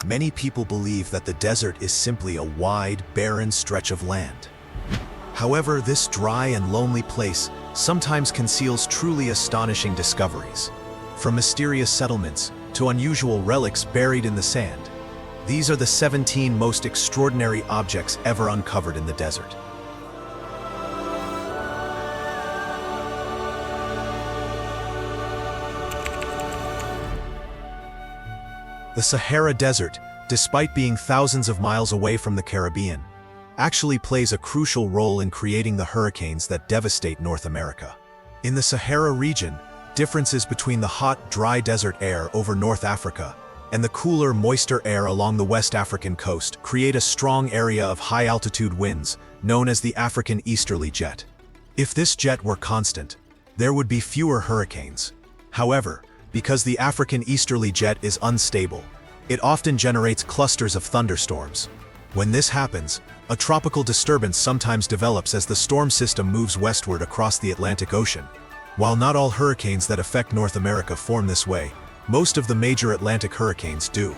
Many people believe that the desert is simply a wide, barren stretch of land. However, this dry and lonely place sometimes conceals truly astonishing discoveries. From mysterious settlements to unusual relics buried in the sand, these are the 17 most extraordinary objects ever uncovered in the desert. The Sahara Desert, despite being thousands of miles away from the Caribbean, actually plays a crucial role in creating the hurricanes that devastate North America. In the Sahara region, differences between the hot, dry desert air over North Africa and the cooler, moister air along the West African coast create a strong area of high-altitude winds known as the African easterly jet. If this jet were constant, there would be fewer hurricanes. However, because the African easterly jet is unstable, it often generates clusters of thunderstorms. When this happens, a tropical disturbance sometimes develops as the storm system moves westward across the Atlantic Ocean. While not all hurricanes that affect North America form this way, most of the major Atlantic hurricanes do.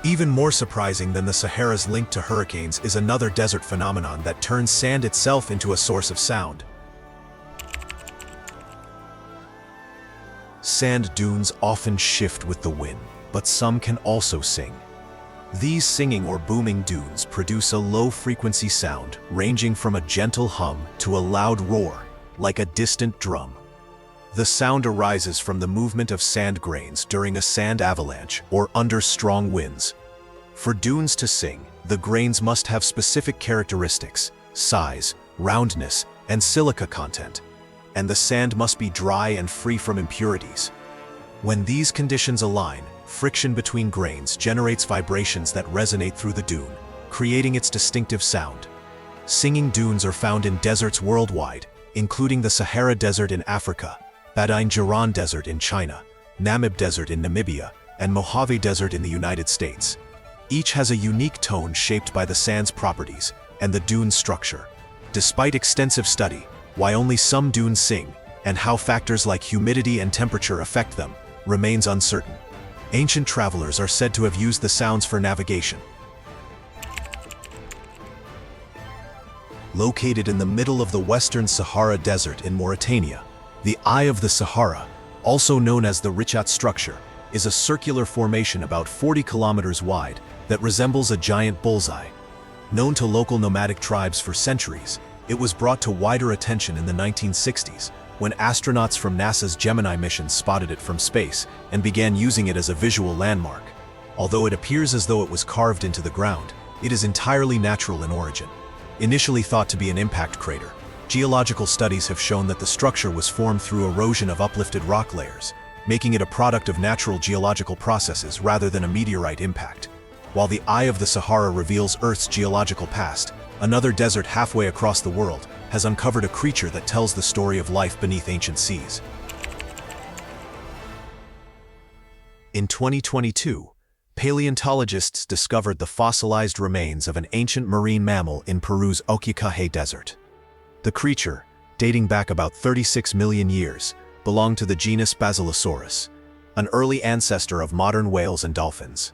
Even more surprising than the Sahara's link to hurricanes is another desert phenomenon that turns sand itself into a source of sound. Sand dunes often shift with the wind, but some can also sing. These singing or booming dunes produce a low-frequency sound ranging from a gentle hum to a loud roar, like a distant drum. The sound arises from the movement of sand grains during a sand avalanche or under strong winds. For dunes to sing, the grains must have specific characteristics, size, roundness, and silica content, and the sand must be dry and free from impurities. When these conditions align, friction between grains generates vibrations that resonate through the dune, creating its distinctive sound. Singing dunes are found in deserts worldwide, including the Sahara Desert in Africa, Badiane Desert in China, Namib Desert in Namibia, and Mojave Desert in the United States. Each has a unique tone shaped by the sand's properties and the dune's structure. Despite extensive study, why only some dunes sing, and how factors like humidity and temperature affect them, remains uncertain. Ancient travelers are said to have used the sounds for navigation. Located in the middle of the western Sahara Desert in Mauritania, the Eye of the Sahara, also known as the Richat structure, is a circular formation about 40 kilometers wide that resembles a giant bullseye. Known to local nomadic tribes for centuries, it was brought to wider attention in the 1960s when astronauts from NASA's Gemini mission spotted it from space and began using it as a visual landmark. Although it appears as though it was carved into the ground, it is entirely natural in origin. Initially thought to be an impact crater, geological studies have shown that the structure was formed through erosion of uplifted rock layers, making it a product of natural geological processes rather than a meteorite impact. While the Eye of the Sahara reveals Earth's geological past, another desert halfway across the world has uncovered a creature that tells the story of life beneath ancient seas. In 2022, paleontologists discovered the fossilized remains of an ancient marine mammal in Peru's Untitled Desert. The creature, dating back about 36 million years, belonged to the genus Basilosaurus, an early ancestor of modern whales and dolphins.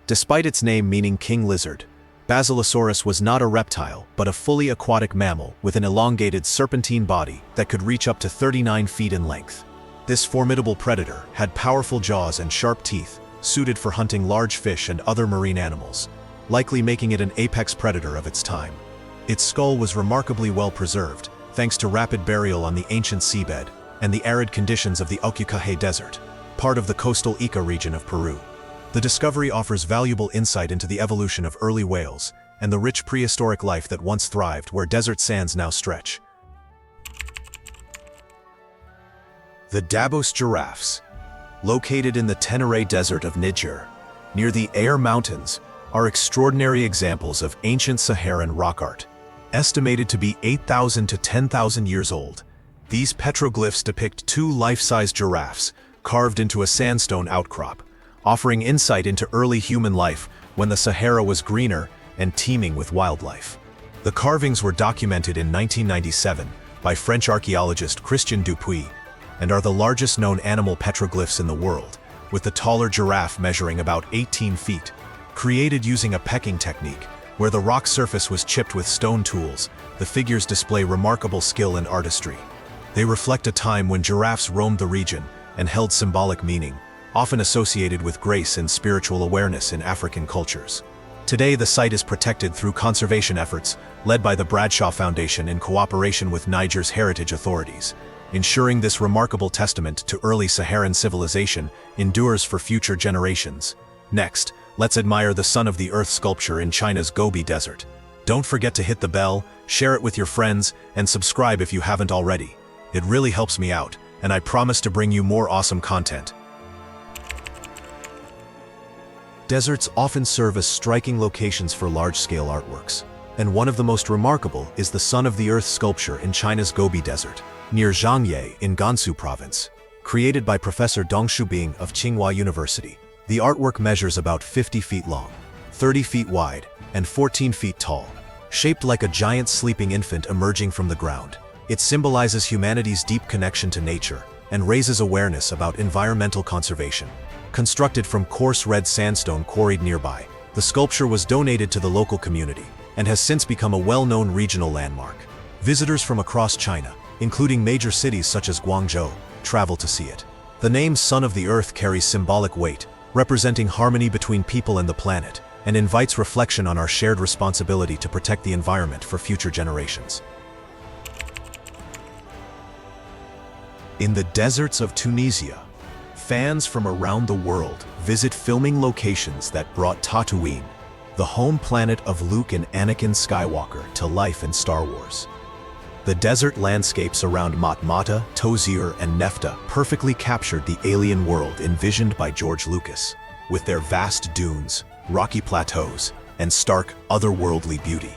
Despite its name meaning king lizard, Basilosaurus was not a reptile but a fully aquatic mammal with an elongated serpentine body that could reach up to 39 feet in length. This formidable predator had powerful jaws and sharp teeth, suited for hunting large fish and other marine animals, likely making it an apex predator of its time. Its skull was remarkably well preserved, thanks to rapid burial on the ancient seabed and the arid conditions of the Untitled Desert, part of the coastal Ica region of Peru. The discovery offers valuable insight into the evolution of early whales and the rich prehistoric life that once thrived where desert sands now stretch. The Dabous giraffes, located in the Tenere Desert of Niger, near the Air Mountains, are extraordinary examples of ancient Saharan rock art. Estimated to be 8,000 to 10,000 years old, these petroglyphs depict two life-size giraffes carved into a sandstone outcrop, offering insight into early human life when the Sahara was greener and teeming with wildlife. The carvings were documented in 1997 by French archaeologist Christian Dupuy and are the largest known animal petroglyphs in the world, with the taller giraffe measuring about 18 feet, Created using a pecking technique, where the rock surface was chipped with stone tools, the figures display remarkable skill and artistry. They reflect a time when giraffes roamed the region and held symbolic meaning, often associated with grace and spiritual awareness in African cultures. Today, the site is protected through conservation efforts led by the Bradshaw Foundation in cooperation with Niger's heritage authorities, ensuring this remarkable testament to early Saharan civilization endures for future generations. Next, let's admire the Son of the Earth sculpture in China's Gobi Desert. Don't forget to hit the bell, share it with your friends, and subscribe if you haven't already. It really helps me out, and I promise to bring you more awesome content. Deserts often serve as striking locations for large-scale artworks, and one of the most remarkable is the Son of the Earth sculpture in China's Gobi Desert, near Zhangye in Gansu Province. Created by Professor Dong Shubing of Tsinghua University, the artwork measures about 50 feet long, 30 feet wide, and 14 feet tall. Shaped like a giant sleeping infant emerging from the ground, it symbolizes humanity's deep connection to nature and raises awareness about environmental conservation. Constructed from coarse red sandstone quarried nearby, the sculpture was donated to the local community and has since become a well-known regional landmark. Visitors from across China, including major cities such as Guangzhou, travel to see it. The name Son of the Earth carries symbolic weight, representing harmony between people and the planet, and invites reflection on our shared responsibility to protect the environment for future generations. In the deserts of Tunisia, fans from around the world visit filming locations that brought Tatooine, the home planet of Luke and Anakin Skywalker, to life in Star Wars. The desert landscapes around Matmata, Tozir, and Nefta perfectly captured the alien world envisioned by George Lucas, with their vast dunes, rocky plateaus, and stark, otherworldly beauty.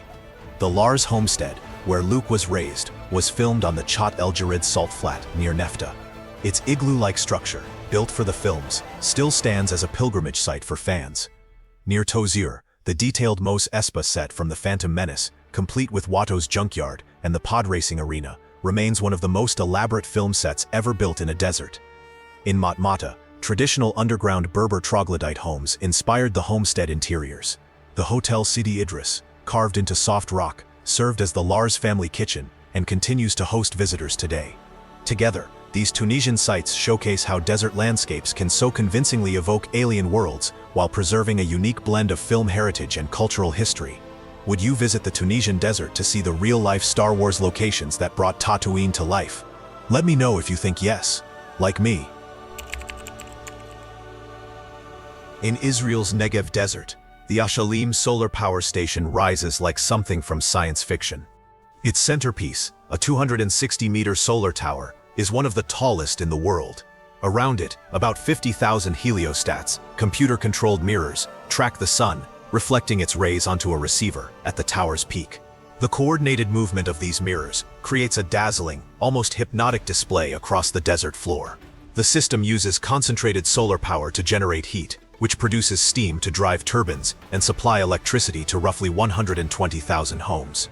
The Lars homestead, where Luke was raised, was filmed on the Chat El Jarid salt flat near Nefta. Its igloo-like structure, built for the films, still stands as a pilgrimage site for fans. Near Tozir, the detailed Mos Espa set from The Phantom Menace, complete with Watto's junkyard and the pod racing arena, remains one of the most elaborate film sets ever built in a desert. In Matmata, traditional underground Berber troglodyte homes inspired the homestead interiors. The Hotel Sidi Idris, carved into soft rock, served as the Lars family kitchen and continues to host visitors today. Together, these Tunisian sites showcase how desert landscapes can so convincingly evoke alien worlds while preserving a unique blend of film heritage and cultural history. Would you visit the Tunisian desert to see the real-life Star Wars locations that brought Tatooine to life? Let me know if you think yes, like me. In Israel's Negev desert, the Ashalim solar power station rises like something from science fiction. Its centerpiece, a 260-meter solar tower, is one of the tallest in the world. Around it, about 50,000 heliostats, computer-controlled mirrors, track the sun, reflecting its rays onto a receiver at the tower's peak. The coordinated movement of these mirrors creates a dazzling, almost hypnotic display across the desert floor. The system uses concentrated solar power to generate heat, which produces steam to drive turbines and supply electricity to roughly 120,000 homes.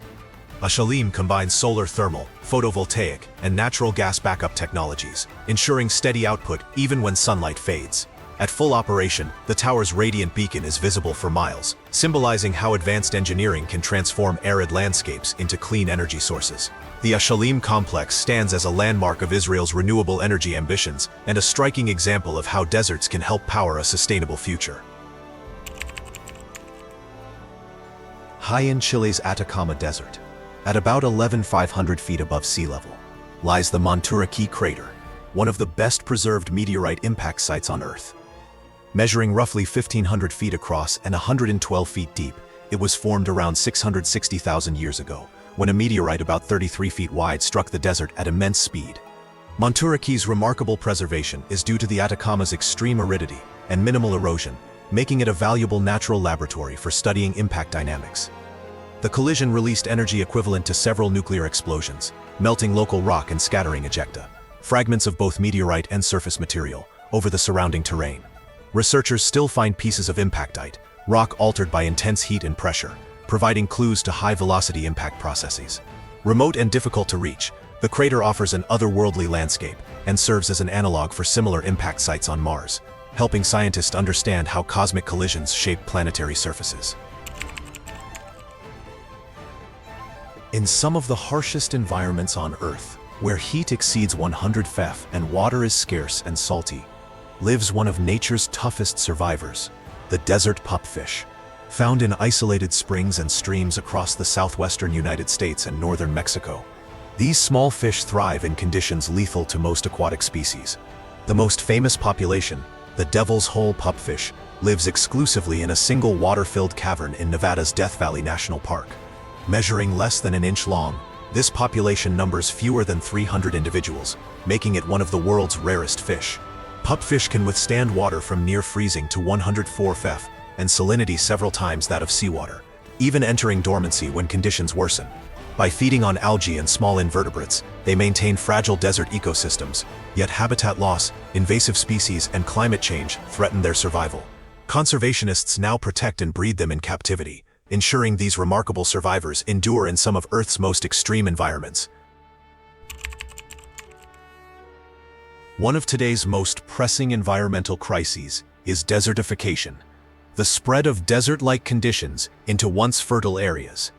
Ashalim combines solar thermal, photovoltaic, and natural gas backup technologies, ensuring steady output even when sunlight fades. At full operation, the tower's radiant beacon is visible for miles, symbolizing how advanced engineering can transform arid landscapes into clean energy sources. The Ashalim complex stands as a landmark of Israel's renewable energy ambitions and a striking example of how deserts can help power a sustainable future. High in Chile's Atacama Desert, at about 11,500 feet above sea level, lies the Monturaqui crater, one of the best preserved meteorite impact sites on Earth. Measuring roughly 1,500 feet across and 112 feet deep, it was formed around 660,000 years ago, when a meteorite about 33 feet wide struck the desert at immense speed. Monturaqui's remarkable preservation is due to the Atacama's extreme aridity and minimal erosion, making it a valuable natural laboratory for studying impact dynamics. The collision released energy equivalent to several nuclear explosions, melting local rock and scattering ejecta, fragments of both meteorite and surface material, over the surrounding terrain. Researchers still find pieces of impactite, rock altered by intense heat and pressure, providing clues to high-velocity impact processes. Remote and difficult to reach, the crater offers an otherworldly landscape and serves as an analog for similar impact sites on Mars. helping scientists understand how cosmic collisions shape planetary surfaces. In some of the harshest environments on Earth, where heat exceeds 100 Fahrenheit and water is scarce and salty, lives one of nature's toughest survivors, the desert pupfish. Found in isolated springs and streams across the southwestern United States and northern Mexico, these small fish thrive in conditions lethal to most aquatic species. The most famous population, the Devil's Hole pupfish, lives exclusively in a single water-filled cavern in Nevada's Death Valley National Park. Measuring less than an inch long, this population numbers fewer than 300 individuals, making it one of the world's rarest fish. Pupfish can withstand water from near freezing to 104 Fahrenheit and salinity several times that of seawater, even entering dormancy when conditions worsen. By feeding on algae and small invertebrates, they maintain fragile desert ecosystems, yet habitat loss, invasive species, and climate change threaten their survival. Conservationists now protect and breed them in captivity, ensuring these remarkable survivors endure in some of Earth's most extreme environments. One of today's most pressing environmental crises is desertification, the spread of desert-like conditions into once fertile areas.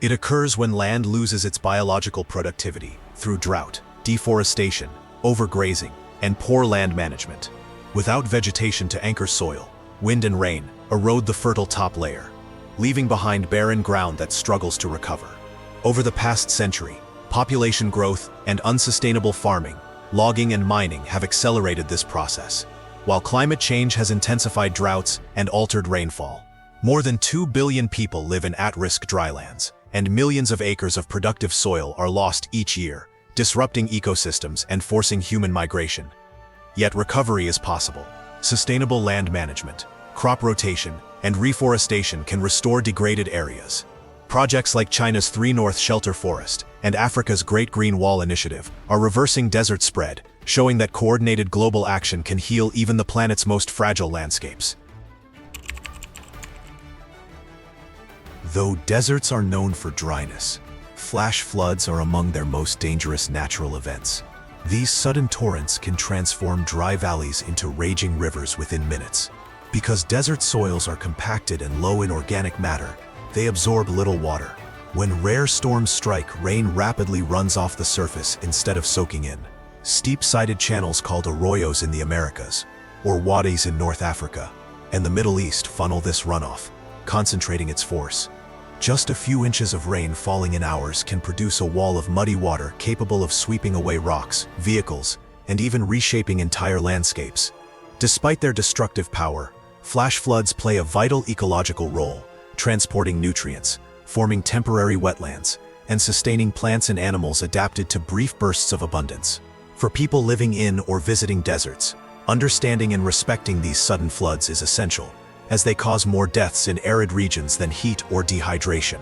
It occurs when land loses its biological productivity through drought, deforestation, overgrazing, and poor land management. Without vegetation to anchor soil, wind and rain erode the fertile top layer, leaving behind barren ground that struggles to recover. Over the past century, population growth and unsustainable farming, logging and mining have accelerated this process, while climate change has intensified droughts and altered rainfall. More than 2 billion people live in at-risk drylands, and millions of acres of productive soil are lost each year, disrupting ecosystems and forcing human migration. Yet recovery is possible. Sustainable land management, crop rotation, and reforestation can restore degraded areas. Projects like China's 3 North Shelter Forest and Africa's Great Green Wall Initiative are reversing desert spread, showing that coordinated global action can heal even the planet's most fragile landscapes. Though deserts are known for dryness, flash floods are among their most dangerous natural events. These sudden torrents can transform dry valleys into raging rivers within minutes. Because desert soils are compacted and low in organic matter, they absorb little water. When rare storms strike, rain rapidly runs off the surface instead of soaking in. Steep-sided channels called arroyos in the Americas, or wadis in North Africa, and the Middle East funnel this runoff, concentrating its force. Just a few inches of rain falling in hours can produce a wall of muddy water capable of sweeping away rocks, vehicles, and even reshaping entire landscapes. Despite their destructive power, flash floods play a vital ecological role, transporting nutrients, forming temporary wetlands, and sustaining plants and animals adapted to brief bursts of abundance. For people living in or visiting deserts, understanding and respecting these sudden floods is essential, as they cause more deaths in arid regions than heat or dehydration.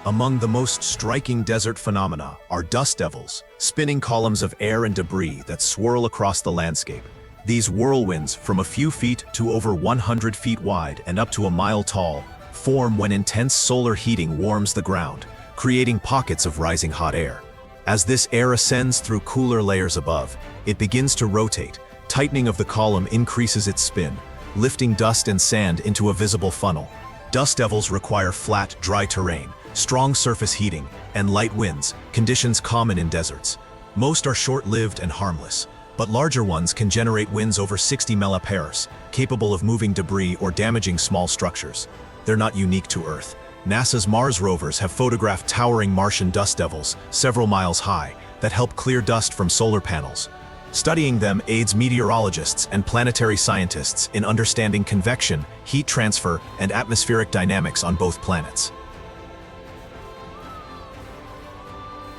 Among the most striking desert phenomena are dust devils, spinning columns of air and debris that swirl across the landscape. These whirlwinds, from a few feet to over 100 feet wide and up to a mile tall, form when intense solar heating warms the ground, creating pockets of rising hot air. As this air ascends through cooler layers above, it begins to rotate. Tightening of the column increases its spin, lifting dust and sand into a visible funnel. Dust devils require flat, dry terrain, strong surface heating, and light winds, conditions common in deserts. Most are short-lived and harmless, but larger ones can generate winds over 60 mph, capable of moving debris or damaging small structures. They're not unique to Earth. NASA's Mars rovers have photographed towering Martian dust devils, several miles high, that help clear dust from solar panels. Studying them aids meteorologists and planetary scientists in understanding convection, heat transfer, and atmospheric dynamics on both planets.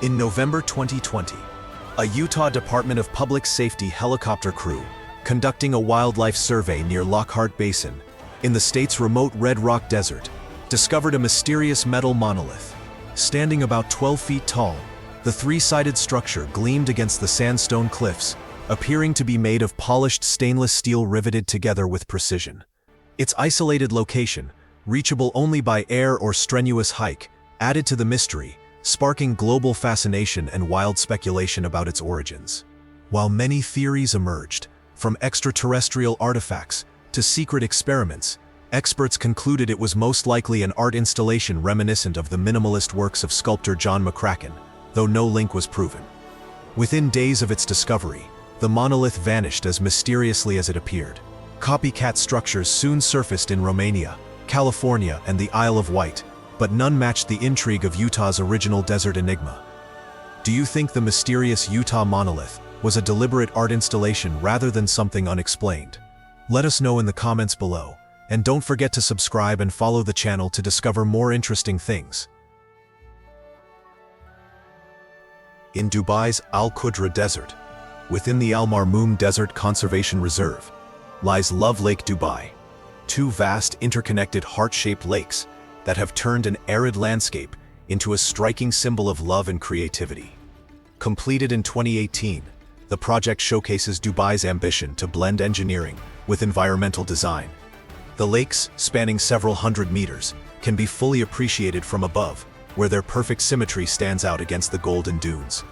In November 2020, a Utah Department of Public Safety helicopter crew, conducting a wildlife survey near Lockhart Basin, in the state's remote Red Rock Desert, discovered a mysterious metal monolith. Standing about 12 feet tall, the three-sided structure gleamed against the sandstone cliffs, appearing to be made of polished stainless steel riveted together with precision. Its isolated location, reachable only by air or strenuous hike, added to the mystery, sparking global fascination and wild speculation about its origins. While many theories emerged, from extraterrestrial artifacts to secret experiments, experts concluded it was most likely an art installation reminiscent of the minimalist works of sculptor John McCracken, though no link was proven. Within days of its discovery, the monolith vanished as mysteriously as it appeared. Copycat structures soon surfaced in Romania, California, and the Isle of Wight, but none matched the intrigue of Utah's original desert enigma. Do you think the mysterious Utah monolith was a deliberate art installation rather than something unexplained? Let us know in the comments below, and don't forget to subscribe and follow the channel to discover more interesting things. In Dubai's Al Qudra Desert, within the Al Marmoom Desert Conservation Reserve, lies Love Lake Dubai, two vast interconnected heart-shaped lakes that have turned an arid landscape into a striking symbol of love and creativity. Completed in 2018, the project showcases Dubai's ambition to blend engineering with environmental design. The lakes, spanning several hundred meters, can be fully appreciated from above, where their perfect symmetry stands out against the golden dunes.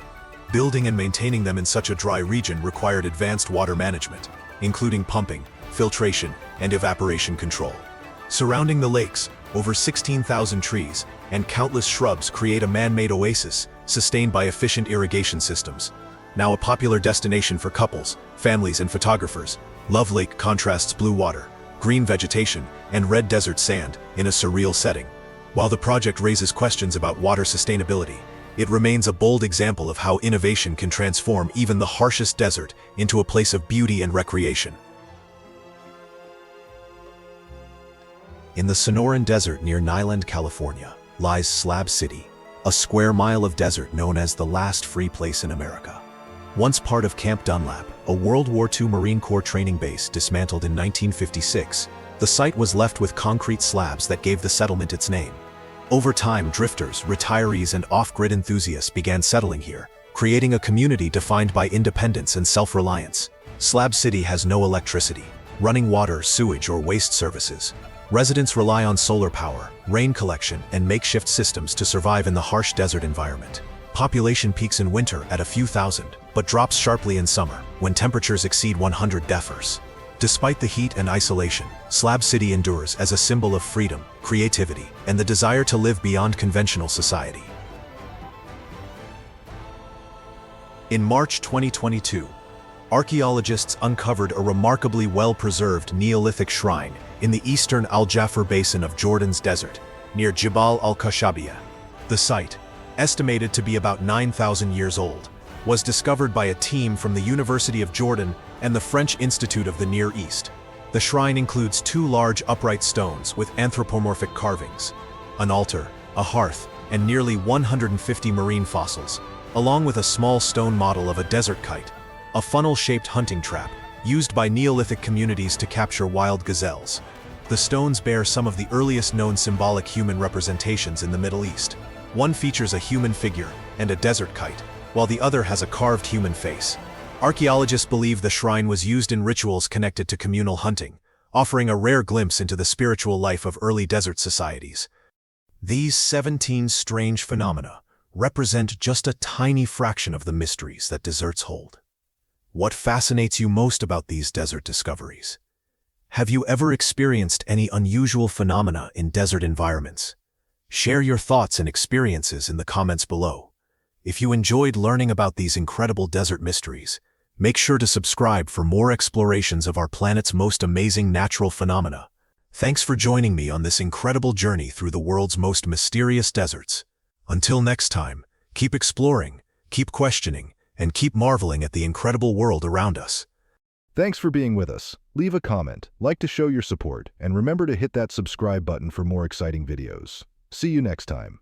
Building and maintaining them in such a dry region required advanced water management, including pumping, filtration, and evaporation control. Surrounding the lakes, over 16,000 trees and countless shrubs create a man-made oasis sustained by efficient irrigation systems. Now a popular destination for couples, families, and photographers, Love Lake contrasts blue water, green vegetation, and red desert sand in a surreal setting. While the project raises questions about water sustainability, it remains a bold example of how innovation can transform even the harshest desert into a place of beauty and recreation. In the Sonoran Desert near Nyland, California, lies Slab City, a square mile of desert known as the last free place in America. Once part of Camp Dunlap, a World War II Marine Corps training base dismantled in 1956, the site was left with concrete slabs that gave the settlement its name. Over time, drifters, retirees, and off-grid enthusiasts began settling here, creating a community defined by independence and self-reliance. Slab City has no electricity, running water, sewage, or waste services. Residents rely on solar power, rain collection, and makeshift systems to survive in the harsh desert environment. Population peaks in winter at a few thousand, but drops sharply in summer, when temperatures exceed 100 degrees. Despite the heat and isolation, Slab City endures as a symbol of freedom, creativity, and the desire to live beyond conventional society. In March 2022, archaeologists uncovered a remarkably well-preserved Neolithic shrine in the eastern Al Jafar basin of Jordan's desert, near Jibal al-Khashabiyah. The site, estimated to be about 9,000 years old, was discovered by a team from the University of Jordan and the French Institute of the Near East. The shrine includes two large upright stones with anthropomorphic carvings, an altar, a hearth, and nearly 150 marine fossils, along with a small stone model of a desert kite, a funnel-shaped hunting trap used by Neolithic communities to capture wild gazelles. The stones bear some of the earliest known symbolic human representations in the Middle East. One features a human figure and a desert kite, while the other has a carved human face. Archaeologists believe the shrine was used in rituals connected to communal hunting, offering a rare glimpse into the spiritual life of early desert societies. These 17 strange phenomena represent just a tiny fraction of the mysteries that deserts hold. What fascinates you most about these desert discoveries? Have you ever experienced any unusual phenomena in desert environments? Share your thoughts and experiences in the comments below. If you enjoyed learning about these incredible desert mysteries, make sure to subscribe for more explorations of our planet's most amazing natural phenomena. Thanks for joining me on this incredible journey through the world's most mysterious deserts. Until next time, keep exploring, keep questioning, and keep marveling at the incredible world around us. Thanks for being with us. Leave a comment, like to show your support, and remember to hit that subscribe button for more exciting videos. See you next time.